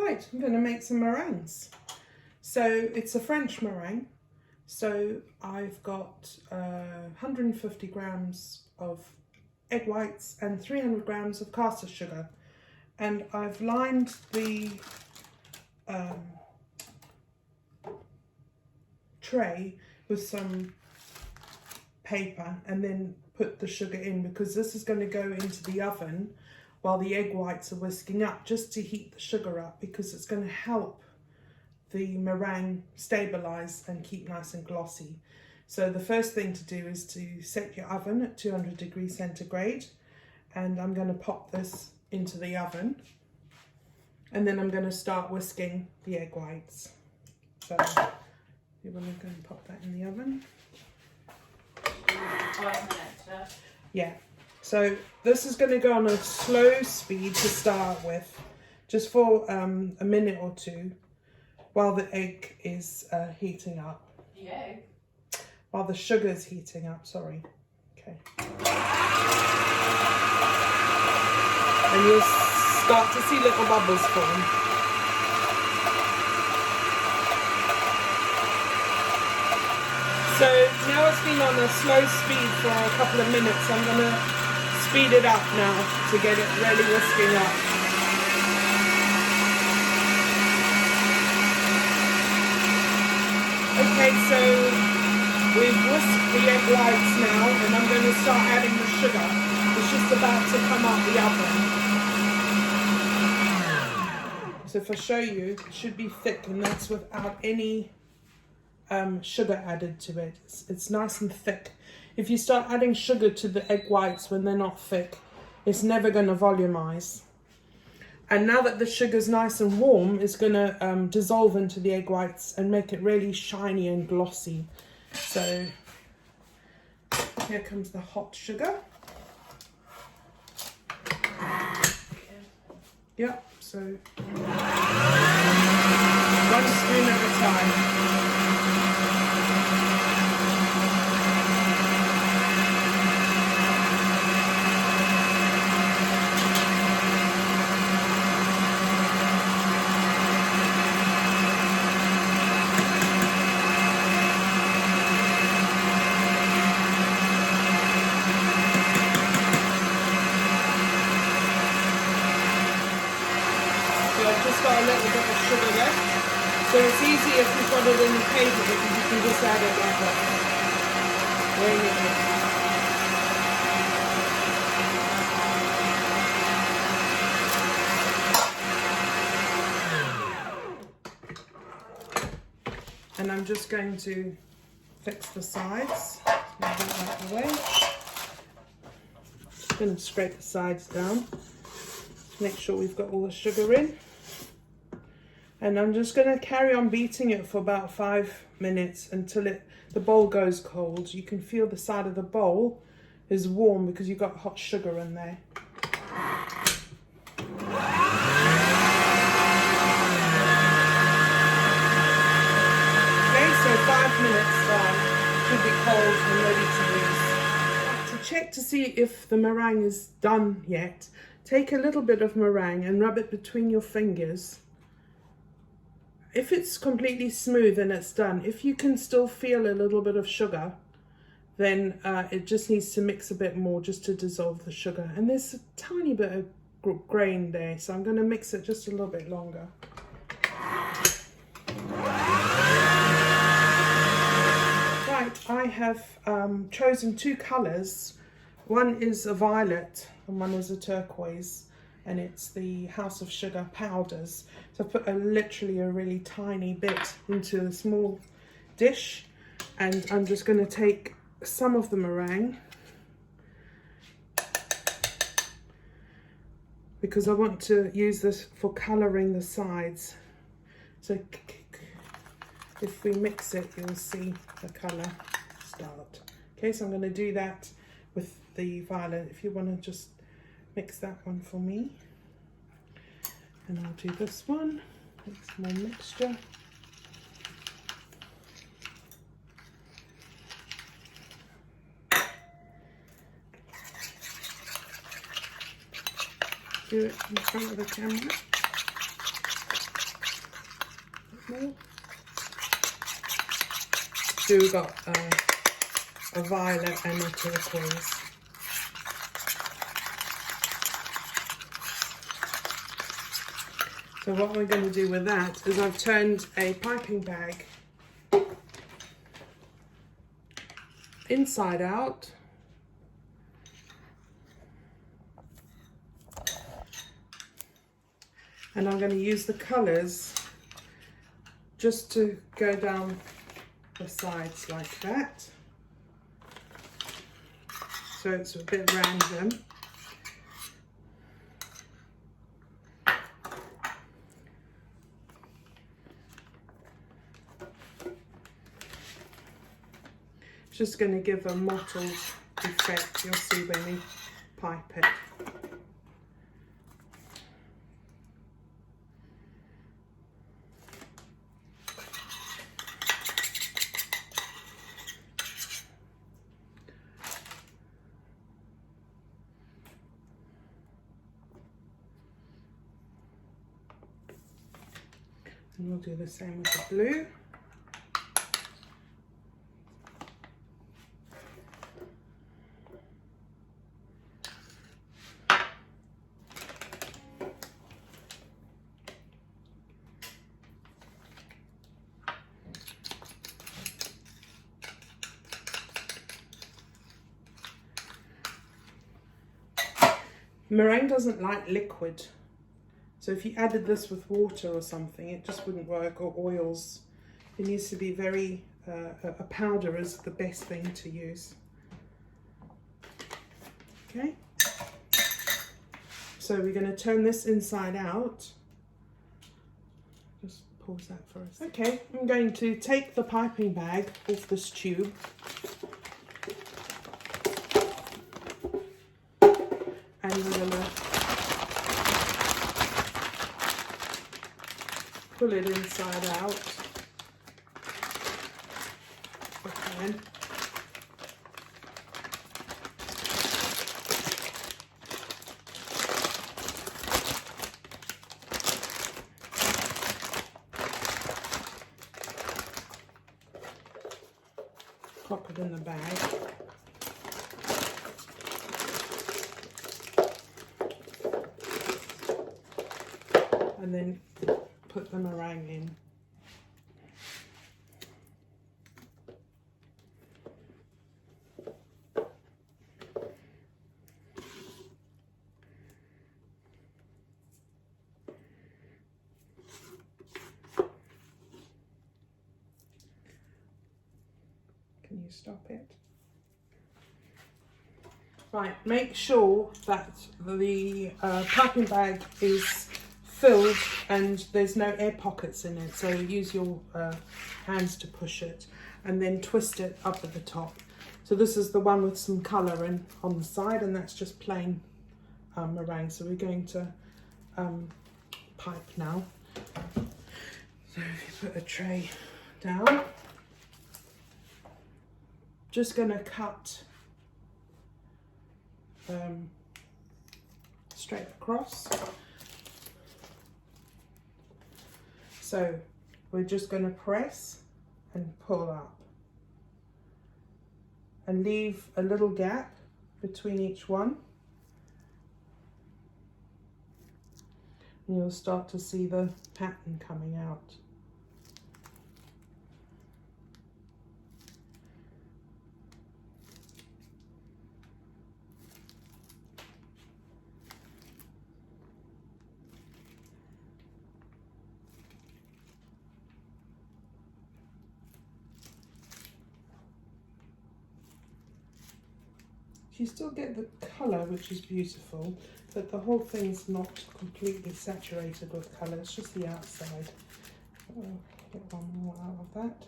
Right, I'm going to make some meringues. So it's a French meringue. So I've got 150 grams of egg whites and 300 grams of caster sugar. And I've lined the tray with some paper and then put the sugar in, because this is going to go into the oven while the egg whites are whisking up, just to heat the sugar up, because it's going to help the meringue stabilize and keep nice and glossy. So the first thing to do is to set your oven at 200 degrees centigrade, and I'm going to pop this into the oven, and then I'm going to start whisking the egg whites. So you want to go and pop that in the oven. 5 minutes, yeah. So this is going to go on a slow speed to start with, just for a minute or two, while the egg is heating up. The egg? While the sugar is heating up, sorry. Okay. And you'll start to see little bubbles form. So now it's been on a slow speed for a couple of minutes. I'm going to speed it up now to get it really whisking up. Okay, so we've whisked the egg whites now, and I'm going to start adding the sugar. It's just about to come out the oven. So if I show you, it should be thick, and that's without any sugar added to it. It's nice and thick. If you start adding sugar to the egg whites when they're not thick, it's never going to volumize. And now that the sugar's nice and warm, it's going to dissolve into the egg whites and make it really shiny and glossy. So here comes the hot sugar. Yep, so 1 spoon at a time. Got a little bit of sugar left, so it's easy if you've got it in the paper, because you can just add it like that. And I'm just going to fix the sides. Move that out of the way. Just going to scrape the sides down. Make sure we've got all the sugar in. And I'm just going to carry on beating it for about 5 minutes until the bowl goes cold. You can feel the side of the bowl is warm because you've got hot sugar in there. Okay, so 5 minutes should be cold and ready to use. To check to see if the meringue is done yet, take a little bit of meringue and rub it between your fingers. If it's completely smooth, then it's done. If you can still feel a little bit of sugar, then it just needs to mix a bit more just to dissolve the sugar. And there's a tiny bit of grain there, so I'm going to mix it just a little bit longer. Right, I have chosen 2 colours. One is a violet and one is a turquoise. And it's the House of Sugar powders. So I put literally a really tiny bit into a small dish, and I'm just going to take some of the meringue, because I want to use this for colouring the sides. So if we mix it, you'll see the colour start. Okay, so I'm going to do that with the violet. If you want to just mix that one for me, and I'll do this one. Make some more mixture. Do it in front of the camera. more. So we've got a violet and a turquoise. So what we're going to do with that is I've turned a piping bag inside out. And I'm going to use the colours just to go down the sides like that. So it's a bit random. Just going to give a mottled effect, you'll see when we pipe it. And we'll do the same with the blue. Meringue doesn't like liquid, so if you added this with water or something, it just wouldn't work, or oils. It needs to be very, a powder is the best thing to use. Okay, so we're going to turn this inside out. Just pause that for a second. Okay, I'm going to take the piping bag off this tube. And we're going to pull it inside out. Okay. Pop it in the bag. And then put the meringue in. Can you stop it? Right, make sure that the piping bag is filled and there's no air pockets in it, so use your hands to push it and then twist it up at the top. So this is the one with some colour in on the side, and that's just plain meringue. So we're going to pipe now. So if you put a tray down, just going to cut straight across. So we're just going to press and pull up and leave a little gap between each one. And you'll start to see the pattern coming out. You still get the colour, which is beautiful, but the whole thing's not completely saturated with colour, it's just the outside. Get one more out of that.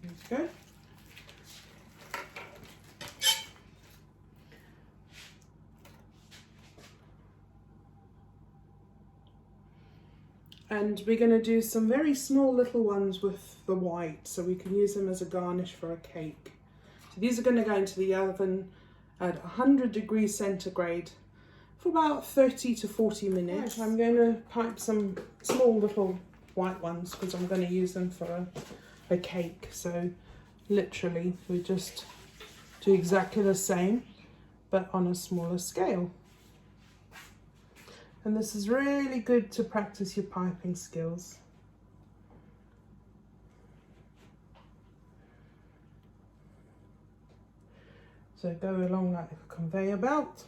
There we go. And we're going to do some very small little ones with the white, so we can use them as a garnish for a cake. So these are going to go into the oven at 100 degrees centigrade for about 30 to 40 minutes. Right, I'm going to pipe some small little white ones because I'm going to use them for a cake. So literally we just do exactly the same but on a smaller scale. And this is really good to practice your piping skills. So go along like a conveyor belt.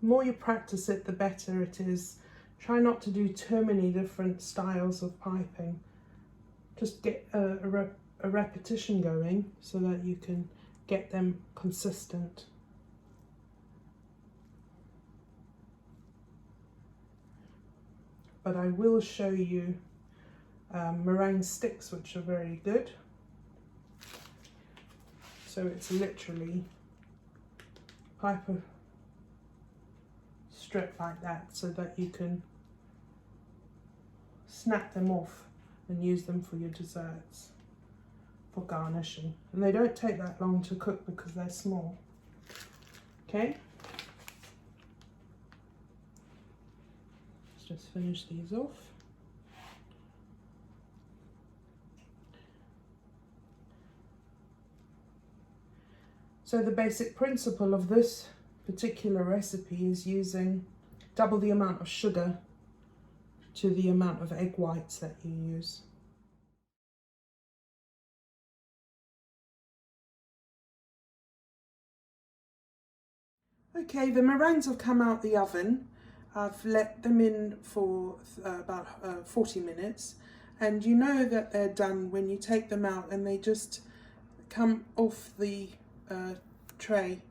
The more you practice it, the better it is. Try not to do too many different styles of piping. Just get a repetition going so that you can get them consistent. But I will show you meringue sticks, which are very good. So it's literally pipe a strip like that so that you can snap them off and use them for your desserts, for garnishing. And they don't take that long to cook because they're small. Okay? Let's just finish these off. So the basic principle of this particular recipe is using double the amount of sugar to the amount of egg whites that you use. Okay, the meringues have come out the oven. I've let them in for about 40 minutes, and you know that they're done when you take them out and they just come off the tray